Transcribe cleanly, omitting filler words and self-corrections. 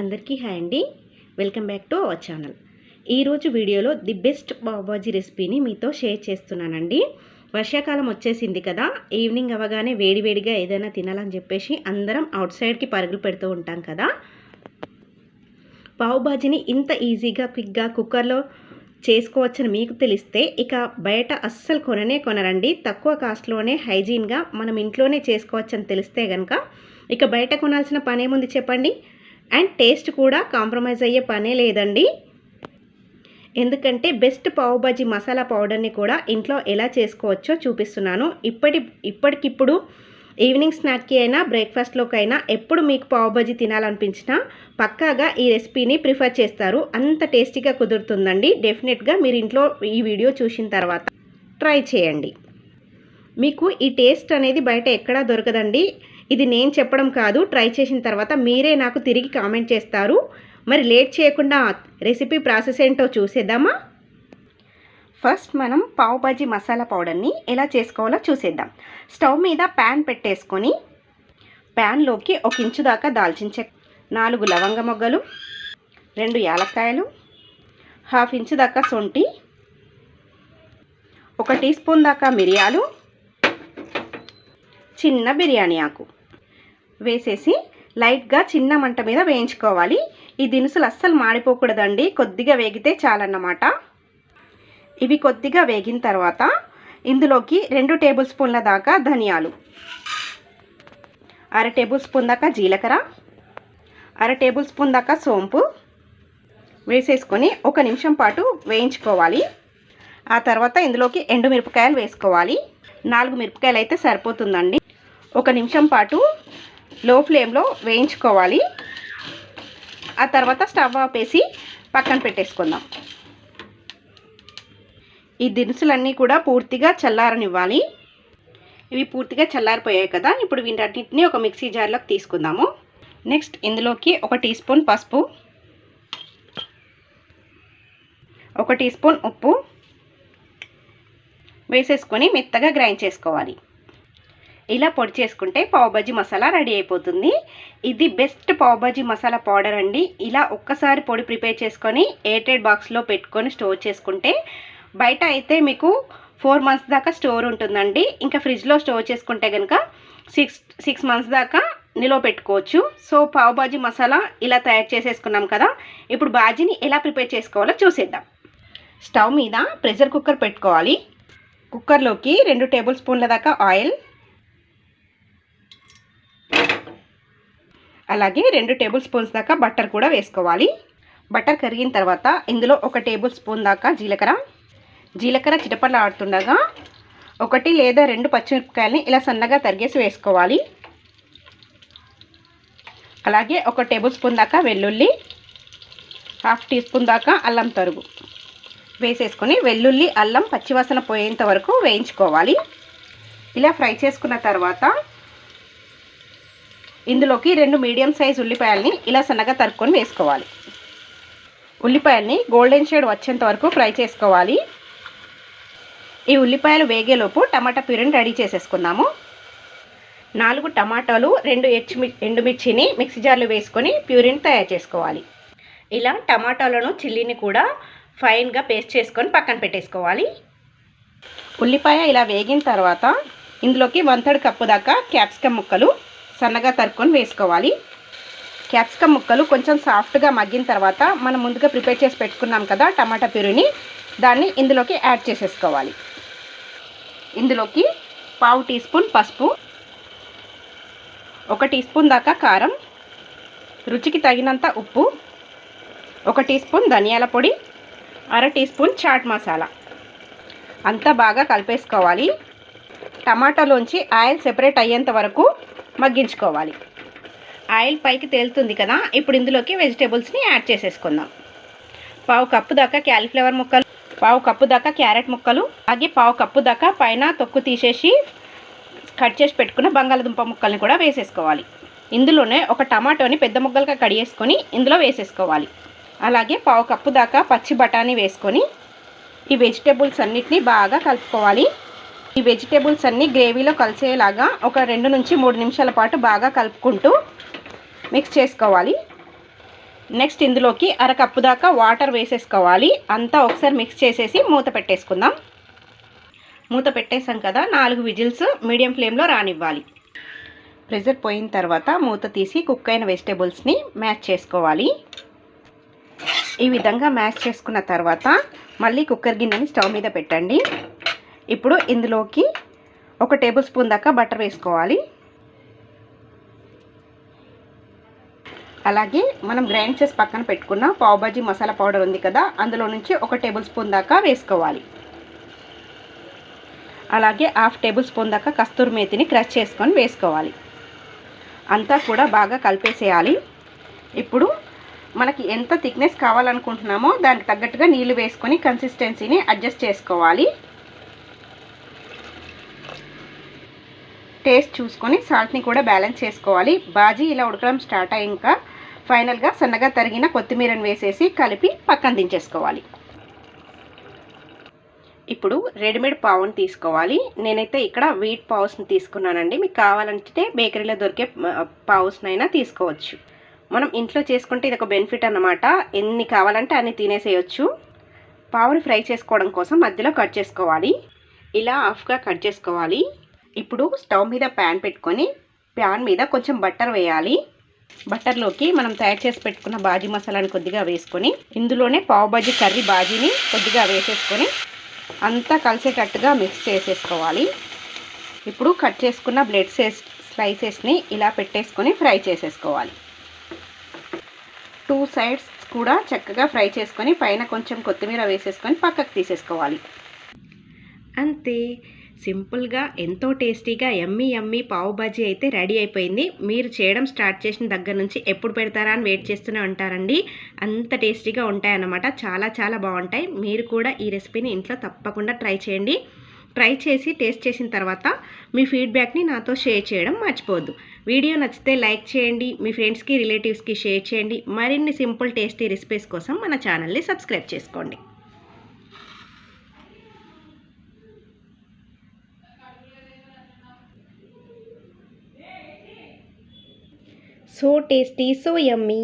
అందరికీ హాయ్ అండి. Welcome back to our channel. ఈరోజు వీడియోలో ది బెస్ట్ పావ్ బాజీ రెసిపీని మీతో షేర్ చేస్తున్నానండి. వర్షాకాలం వచ్చేసింది కదా, ఈవినింగ్ అవ్వగానే వేడివేడిగా ఏదైనా తినాలని చెప్పేసి అందరం అవుట్ సైడ్కి పరుగులు పెడుతూ ఉంటాం కదా. పావ్ బాజీని ఇంత ఈజీగా క్విక్గా కుక్కర్లో చేసుకోవచ్చని మీకు తెలిస్తే ఇక బయట అస్సలు కొనరండి. తక్కువ కాస్ట్లోనే హైజీన్గా మనం ఇంట్లోనే చేసుకోవచ్చని తెలిస్తే కనుక ఇక బయట కొనాల్సిన పనేముంది చెప్పండి. అండ్ టేస్ట్ కూడా కాంప్రమైజ్ అయ్యే పనే లేదండి. ఎందుకంటే బెస్ట్ పావ్ బాజీ మసాలా పౌడర్ని కూడా ఇంట్లో ఎలా చేసుకోవచ్చో చూపిస్తున్నాను. ఇప్పటికిప్పుడు ఈవినింగ్ స్నాక్కి అయినా బ్రేక్ఫాస్ట్లోకైనా ఎప్పుడు మీకు పావ్ బాజీ తినాలనిపించినా పక్కాగా ఈ రెసిపీని ప్రిఫర్ చేస్తారు. అంత టేస్టీగా కుదురుతుందండి. డెఫినెట్గా మీరు ఇంట్లో ఈ వీడియో చూసిన తర్వాత ట్రై చేయండి. మీకు ఈ టేస్ట్ అనేది బయట ఎక్కడా దొరకదండి. ఇది నేను చెప్పడం కాదు, ట్రై చేసిన తర్వాత మీరే నాకు తిరిగి కామెంట్ చేస్తారు. మరి లేట్ చేయకుండా రెసిపీ ప్రాసెస్ ఏంటో చూసేద్దామా? ఫస్ట్ మనం పావ్ బాజీ మసాలా పౌడర్ని ఎలా చేసుకోవాలో చూసేద్దాం. స్టవ్ మీద ప్యాన్ పెట్టేసుకొని ప్యాన్లోకి 1 ఇంచు దాకా దాల్చిన చెక్క, 4 లవంగ మొగ్గలు, 2 యాలక్కాయలు, 1/2 ఇంచు దాకా శొంఠి, 1 టీ స్పూన్ దాకా మిరియాలు, చిన్న బిర్యానీ ఆకు వేసేసి లైట్గా చిన్న మంట మీద వేయించుకోవాలి. ఈ దినుసులు అస్సలు మాడిపోకూడదండి, కొద్దిగా వేగితే చాలన్నమాట. ఇవి కొద్దిగా వేగిన తర్వాత ఇందులోకి 2 టేబుల్ స్పూన్ల దాకా ధనియాలు, 1/2 టేబుల్ స్పూన్ దాకా జీలకర్ర, 1/2 టేబుల్ స్పూన్ దాకా సోంపు వేసేసుకొని 1 నిమిషం పాటు వేయించుకోవాలి. ఆ తర్వాత ఇందులోకి ఎండుమిరపకాయలు వేసుకోవాలి. 4 మిరపకాయలు అయితే సరిపోతుందండి. 1 నిమిషం పాటు లో ఫ్లేమ్లో వేయించుకోవాలి. ఆ తర్వాత స్టవ్ ఆపేసి పక్కన పెట్టేసుకుందాం. ఈ దినుసులన్నీ కూడా పూర్తిగా చల్లారనివ్వాలి. ఇవి పూర్తిగా చల్లారిపోయాయి కదా, ఇప్పుడు వీటన్నిటిని ఒక మిక్సీ జార్లోకి తీసుకుందాము. నెక్స్ట్ ఇందులోకి 1 టీ స్పూన్ పసుపు, 1 టీ స్పూన్ ఉప్పు వేసేసుకొని మెత్తగా గ్రైండ్ చేసుకోవాలి. ఇలా పొడి చేసుకుంటే పావ్ బాజీ మసాలా రెడీ అయిపోతుంది. ఇది బెస్ట్ పావ్ బాజీ మసాలా పౌడర్ అండి. ఇలా ఒక్కసారి పొడి ప్రిపేర్ చేసుకొని ఎయిర్టైట్ బాక్స్లో పెట్టుకొని స్టోర్ చేసుకుంటే బయట అయితే మీకు 4 మంత్స్ దాకా స్టోర్ ఉంటుందండి. ఇంకా ఫ్రిడ్జ్లో స్టోర్ చేసుకుంటే కనుక 6 మంత్స్ దాకా నిల్వ పెట్టుకోవచ్చు. సో పావ్ బాజీ మసాలా ఇలా తయారు చేసేసుకున్నాం కదా, ఇప్పుడు బాజీని ఎలా ప్రిపేర్ చేసుకోవాలో చూసేద్దాం. స్టవ్ మీద ప్రెషర్ కుక్కర్ పెట్టుకోవాలి. కుక్కర్లోకి 2 టేబుల్ స్పూన్ల దాకా ఆయిల్, అలాగే 2 టేబుల్ స్పూన్స్ దాకా బటర్ కూడా వేసుకోవాలి. బటర్ కరిగిన తర్వాత ఇందులో 1 టేబుల్ స్పూన్ దాకా జీలకర్ర చిటపటలు ఆడుతుండగా 1 లేదా 2 పచ్చిమిరపకాయలని ఇలా సన్నగా తరిగేసి వేసుకోవాలి. అలాగే 1 టేబుల్ స్పూన్ దాకా వెల్లుల్లి, 1/2 టీ స్పూన్ దాకా అల్లం తరుగు వేసేసుకొని వెల్లుల్లి అల్లం పచ్చివాసన పోయేంత వరకు వేయించుకోవాలి. ఇలా ఫ్రై చేసుకున్న తర్వాత ఇందులోకి 2 మీడియం సైజ్ ఉల్లిపాయలని ఇలా సన్నగా తరుక్కొని వేసుకోవాలి. ఉల్లిపాయల్ని గోల్డెన్ షేడ్ వచ్చేంత వరకు ఫ్రై చేసుకోవాలి. ఈ ఉల్లిపాయలు వేగేలోపు టమాటా ప్యూరీని రెడీ చేసేసుకుందాము. 4 టమాటాలు, 2 ఎండుమిర్చిని మిక్సీ జార్లో వేసుకొని ప్యూరీని తయారు చేసుకోవాలి. ఇలా టమాటాలను చిల్లీని కూడా ఫైన్గా పేస్ట్ చేసుకొని పక్కన పెట్టేసుకోవాలి. ఉల్లిపాయ ఇలా వేగిన తర్వాత ఇందులోకి 1/3 కప్పు దాకా క్యాప్సికమ్ ముక్కలు సన్నగా తరుక్కొని వేసుకోవాలి. క్యాప్సికమ్ ముక్కలు కొంచెం సాఫ్ట్గా మగ్గిన తర్వాత మనం ముందుగా ప్రిపేర్ చేసి పెట్టుకున్నాం కదా టమాటా ప్యూరీని, దాన్ని ఇందులోకి యాడ్ చేసేసుకోవాలి. ఇందులోకి 1/2 టీ స్పూన్ పసుపు, 1 టీ స్పూన్ దాకా కారం, రుచికి తగినంత ఉప్పు, 1 టీ స్పూన్ ధనియాల పొడి, 1/2 టీ స్పూన్ చాట్ మసాలా అంతా బాగా కలిపేసుకోవాలి. టమాటాలోంచి ఆయిల్ సెపరేట్ అయ్యేంత వరకు మగ్గించుకోవాలి. ఆయిల్ పైకి తేలుతుంది కదా, ఇప్పుడు ఇందులోకి వెజిటేబుల్స్ని యాడ్ చేసేసుకుందాం. 1/2 కప్పు దాకా క్యాలీఫ్లవర్ ముక్కలు, 1/2 కప్పు దాకా క్యారెట్ ముక్కలు, అలాగే 1/2 కప్పు దాకా పైన తొక్కు తీసేసి కట్ చేసి పెట్టుకున్న బంగాళదుంప ముక్కల్ని కూడా వేసేసుకోవాలి. ఇందులోనే 1 టమాటోని పెద్ద ముక్కలుగా కడిగేసుకొని ఇందులో వేసేసుకోవాలి. అలాగే 1/2 కప్పు దాకా పచ్చి బఠానీ వేసుకొని ఈ వెజిటేబుల్స్ అన్నిటినీ బాగా కలుపుకోవాలి. ఈ వెజిటేబుల్స్ అన్నీ గ్రేవీలో కలిసేలాగా ఒక 2 నుంచి 3 నిమిషాల పాటు బాగా కలుపుకుంటూ మిక్స్ చేసుకోవాలి. నెక్స్ట్ ఇందులోకి అరకప్పు దాకా వాటర్ వేసేసుకోవాలి. అంతా ఒకసారి మిక్స్ చేసేసి మూత పెట్టేసుకుందాం. మూత పెట్టేసాం కదా, 4 విజిల్స్ మీడియం ఫ్లేమ్లో రానివ్వాలి. ప్రెషర్ పోయిన తర్వాత మూత తీసి కుక్ అయిన వెజిటేబుల్స్ని మ్యాష్ చేసుకోవాలి. ఈ విధంగా మ్యాష్ చేసుకున్న తర్వాత మళ్ళీ కుక్కర్ గిన్నెని స్టవ్ మీద పెట్టండి. ఇప్పుడు ఇందులోకి 1 టేబుల్ స్పూన్ దాకా బటర్ వేసుకోవాలి. అలాగే మనం గ్రైండ్ చేసి పక్కన పెట్టుకున్న పావ్ భాజీ మసాలా పౌడర్ ఉంది కదా, అందులో నుంచి 1 టేబుల్ స్పూన్ దాకా వేసుకోవాలి. అలాగే 1/2 టేబుల్ స్పూన్ దాకా కస్తూరి మేతిని క్రష్ చేసుకొని వేసుకోవాలి. అంతా కూడా బాగా కలిపేసేయాలి. ఇప్పుడు మనకి ఎంత థిక్నెస్ కావాలనుకుంటున్నామో దానికి తగ్గట్టుగా నీళ్లు వేసుకొని కన్సిస్టెన్సీని అడ్జస్ట్ చేసుకోవాలి. టేస్ట్ చూసుకొని సాల్ట్ని కూడా బ్యాలెన్స్ చేసుకోవాలి. బాజీ ఇలా ఉడకడం స్టార్ట్ అయ్యాక ఫైనల్గా సన్నగా తరిగిన కొత్తిమీరని వేసేసి కలిపి పక్కన దించేసుకోవాలి. ఇప్పుడు రెడీమేడ్ పావుని తీసుకోవాలి. నేనైతే ఇక్కడ వీట్ పావుస్ని తీసుకున్నానండి. మీకు కావాలంటే బేకరీలో దొరికే పావుస్నైనా తీసుకోవచ్చు. మనం ఇంట్లో చేసుకుంటే ఇది ఒక బెనిఫిట్ అన్నమాట. ఎన్ని కావాలంటే అన్ని తినేసేయచ్చు. పావుని ఫ్రై చేసుకోవడం కోసం మధ్యలో కట్ చేసుకోవాలి. ఇలా హాఫ్గా కట్ చేసుకోవాలి. ఇప్పుడు స్టవ్ మీద ప్యాన్ పెట్టుకొని ప్యాన్ మీద కొంచెం బటర్ వేయాలి. బటర్లోకి మనం తయారు చేసి పెట్టుకున్న బాజీ మసాలాని కొద్దిగా వేసుకొని ఇందులోనే పావు బాజీ కర్రీ బాజీని కొద్దిగా వేసేసుకొని అంతా కలిసేటట్టుగా మిక్స్ చేసేసుకోవాలి. ఇప్పుడు కట్ చేసుకున్న బ్రెడ్ స్లైసెస్ని ఇలా పెట్టేసుకొని ఫ్రై చేసేసుకోవాలి. 2 సైడ్స్ కూడా చక్కగా ఫ్రై చేసుకొని పైన కొంచెం కొత్తిమీర వేసేసుకొని పక్కకు తీసేసుకోవాలి. అంతే, సింపుల్గా ఎంతో టేస్టీగా యమ్మీ పావు బాజీ అయితే రెడీ అయిపోయింది. మీరు చేయడం స్టార్ట్ చేసిన దగ్గర నుంచి ఎప్పుడు పెడతారా అని వెయిట్ చేస్తూనే ఉంటారండి. అంత టేస్టీగా ఉంటాయన్నమాట. చాలా చాలా బాగుంటాయి. మీరు కూడా ఈ రెసిపీని ఇంట్లో తప్పకుండా ట్రై చేయండి. ట్రై చేసి టేస్ట్ చేసిన తర్వాత మీ ఫీడ్బ్యాక్ని నాతో షేర్ చేయడం మర్చిపోవద్దు. వీడియో నచ్చితే లైక్ చేయండి. మీ ఫ్రెండ్స్కి రిలేటివ్స్కి షేర్ చేయండి. మరిన్ని సింపుల్ టేస్టీ రెసిపీస్ కోసం మన ఛానల్ని సబ్స్క్రైబ్ చేసుకోండి. So tasty, so yummy.